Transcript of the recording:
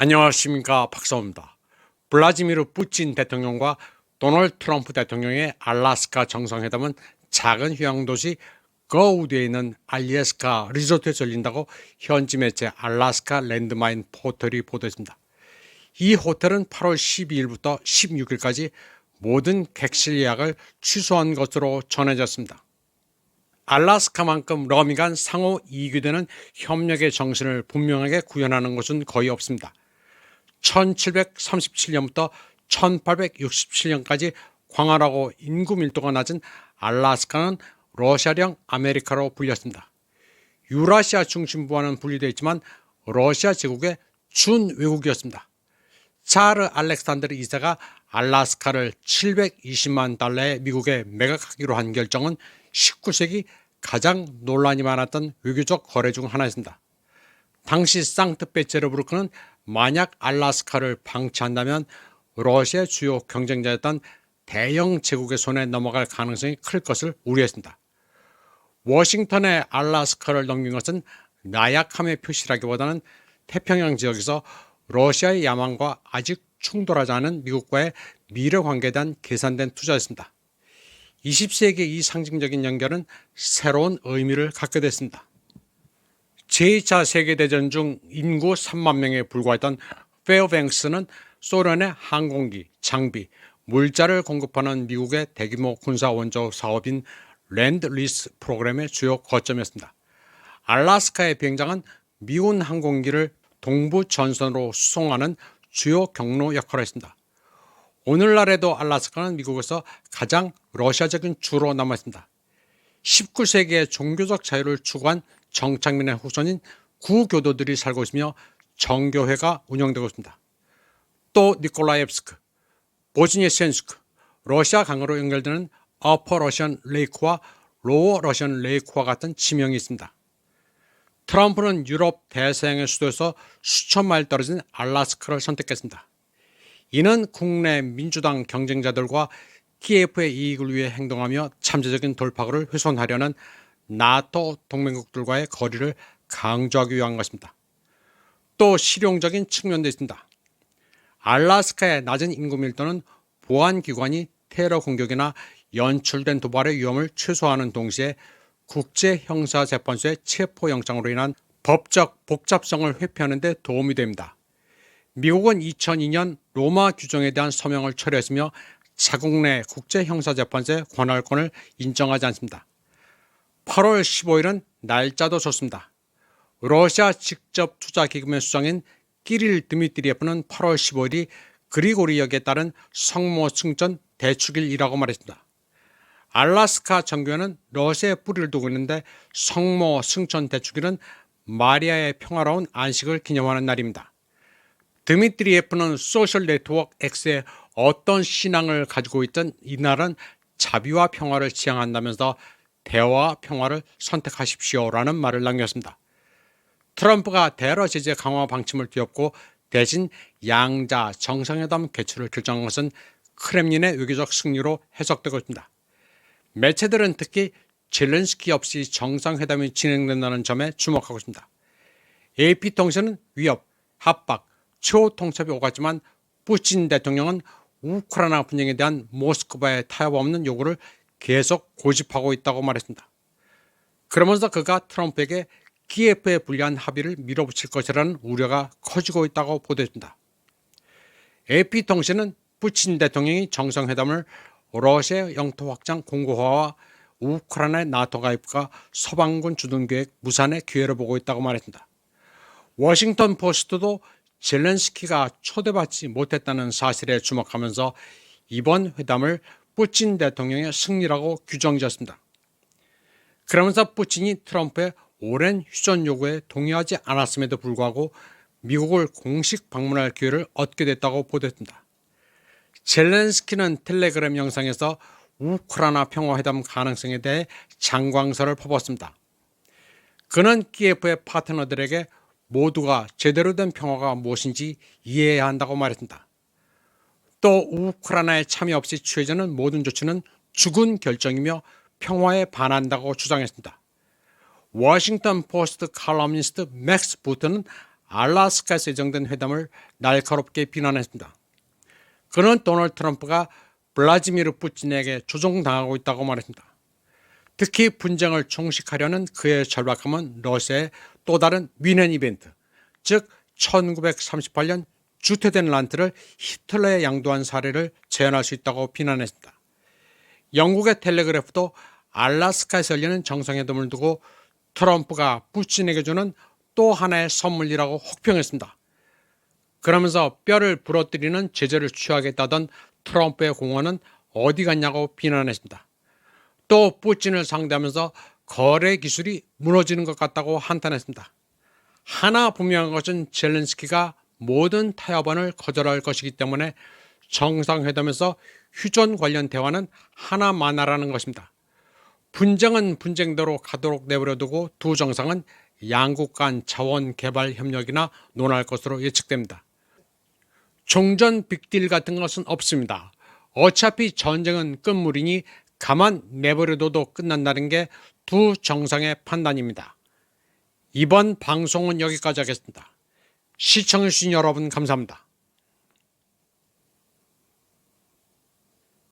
안녕하십니까, 박사입니다. 블라디미르 푸틴 대통령과 도널드 트럼프 대통령의 알래스카 정상회담은 작은 휴양도시 거우드에 있는 알래스카 리조트에 열린다고 현지 매체 알래스카 랜드마인 포털이 보도했습니다. 이 호텔은 8월 12일부터 16일까지 모든 객실 예약을 취소한 것으로 전해졌습니다. 알래스카만큼 러미 간 상호 이익이 되는 협력의 정신을 분명하게 구현하는 곳은 거의 없습니다. 1737년부터 1867년까지 광활하고 인구 밀도가 낮은 알래스카는 러시아령 아메리카로 불렸습니다. 유라시아 중심부와는 분리되어 있지만 러시아 제국의 준외국이었습니다. 차르 알렉산드르 2세가 알래스카를 720만 달러의 미국에 매각하기로 한 결정은 19세기 가장 논란이 많았던 외교적 거래 중 하나였습니다. 당시 상트페테르부르크는 만약 알래스카를 방치한다면 러시아의 주요 경쟁자였던 대영 제국의 손에 넘어갈 가능성이 클 것을 우려했습니다. 워싱턴에 알래스카를 넘긴 것은 나약함의 표시라기보다는 태평양 지역에서 러시아의 야망과 아직 충돌하지 않은 미국과의 미래 관계에 대한 계산된 투자였습니다. 20세기의 이 상징적인 연결은 새로운 의미를 갖게 됐습니다. 제2차 세계대전 중 인구 3만 명에 불과했던 페어뱅스는 소련의 항공기, 장비, 물자를 공급하는 미국의 대규모 군사 원조 사업인 랜드-리스 프로그램의 주요 거점이었습니다. 알래스카의 비행장은 미군 항공기를 동부 전선으로 수송하는 주요 경로 역할을 했습니다. 오늘날에도 알래스카는 미국에서 가장 러시아적인 주로 남아있습니다. 19세기의 종교적 자유를 추구한 정착민의 후손인 구교도들이 살고 있으며 정교회가 운영되고 있습니다. 또 니콜라이프스크, 보즈니센스크, 러시아 강으로 연결되는 어퍼 러시안 레이크와 로어 러시안 레이크와 같은 지명이 있습니다. 트럼프는 유럽 대서양의 수도에서 수천 마일 떨어진 알래스카를 선택했습니다. 이는 국내 민주당 경쟁자들과 키예프의 이익을 위해 행동하며 잠재적인 돌파구를 훼손하려는 나토 동맹국들과의 거리를 강조하기 위한 것입니다. 또 실용적인 측면도 있습니다. 알래스카의 낮은 인구 밀도는 보안기관이 테러 공격이나 연출된 도발의 위험을 최소화하는 동시에 국제형사재판소의 체포영장으로 인한 법적 복잡성을 회피하는 데 도움이 됩니다. 미국은 2002년 로마 규정에 대한 서명을 철회했으며 자국 내 국제형사재판소의 관할권을 인정하지 않습니다. 8월 15일은 날짜도 좋습니다. 러시아 직접 투자기금의 수장인 키릴 드미트리예프는 8월 15일이 그리고리 역에 따른 성모 승전 대축일이라고 말했습니다. 알래스카 정교회는 러시아에 뿌리를 두고 있는데 성모 승천 대축일은 마리아의 평화로운 안식을 기념하는 날입니다. 드미트리예프는 소셜 네트워크 X에 어떤 신앙을 가지고 있던 이날은 자비와 평화를 지향한다면서 대화와 평화를 선택하십시오라는 말을 남겼습니다. 트럼프가 대러 제재 강화 방침을 뒤엎고 대신 양자 정상회담 개최를 결정한 것은 크렘린의 외교적 승리로 해석되고 있습니다. 매체들은 특히 젤렌스키 없이 정상회담이 진행된다는 점에 주목하고 있습니다. AP통신은 위협, 합박, 초통첩이 오갔지만 푸틴 대통령은 우크라이나 분쟁에 대한 모스크바의 타협 없는 요구를 계속 고집하고 있다고 말했습니다. 그러면서 그가 트럼프에게 키예프에 불리한 합의를 밀어붙일 것이라는 우려가 커지고 있다고 보도했습니다. AP통신은 푸틴 대통령이 정상회담을 러시아의 영토 확장 공고화와 우크라이나의 나토 가입과 서방군 주둔 계획 무산의 기회를 보고 있다고 말했습니다. 워싱턴 포스트도 젤렌스키가 초대받지 못했다는 사실에 주목하면서 이번 회담을 푸틴 대통령의 승리라고 규정지었습니다. 그러면서 푸틴이 트럼프의 오랜 휴전 요구에 동의하지 않았음에도 불구하고 미국을 공식 방문할 기회를 얻게 됐다고 보도했습니다. 젤렌스키는 텔레그램 영상에서 우크라이나 평화회담 가능성에 대해 장광설을 퍼붓습니다. 그는 키예프의 파트너들에게 모두가 제대로 된 평화가 무엇인지 이해해야 한다고 말했습니다. 또 우크라이나의 참여 없이 취해지는 모든 조치는 죽은 결정이며 평화에 반한다고 주장했습니다. 워싱턴 포스트 칼럼니스트 맥스 부트는 알래스카에서 예정된 회담을 날카롭게 비난했습니다. 그는 도널드 트럼프가 블라디미르 푸틴에게 조종당하고 있다고 말했습니다. 특히 분쟁을 종식하려는 그의 절박함은 러시아의 또 다른 위헌 이벤트, 즉 1938년 주퇴된 란트를 히틀러에 양도한 사례를 재현할 수 있다고 비난했습니다. 영국의 텔레그래프도 알래스카에서 열리는 정상회담을 두고 트럼프가 푸틴에게 주는 또 하나의 선물이라고 혹평했습니다. 그러면서 뼈를 부러뜨리는 제재를 취하겠다던 트럼프의 공언은 어디 갔냐고 비난했습니다. 또 푸틴을 상대하면서 거래 기술이 무너지는 것 같다고 한탄했습니다. 하나 분명한 것은 젤렌스키가 모든 타협안을 거절할 것이기 때문에 정상회담에서 휴전 관련 대화는 하나만하라는 것입니다. 분쟁은 분쟁대로 가도록 내버려두고 두 정상은 양국 간 자원 개발 협력이나 논할 것으로 예측됩니다. 종전 빅딜 같은 것은 없습니다. 어차피 전쟁은 끝물이니 가만 내버려둬도 끝난다는 게 두 정상의 판단입니다. 이번 방송은 여기까지 하겠습니다. 시청해주신 여러분 감사합니다.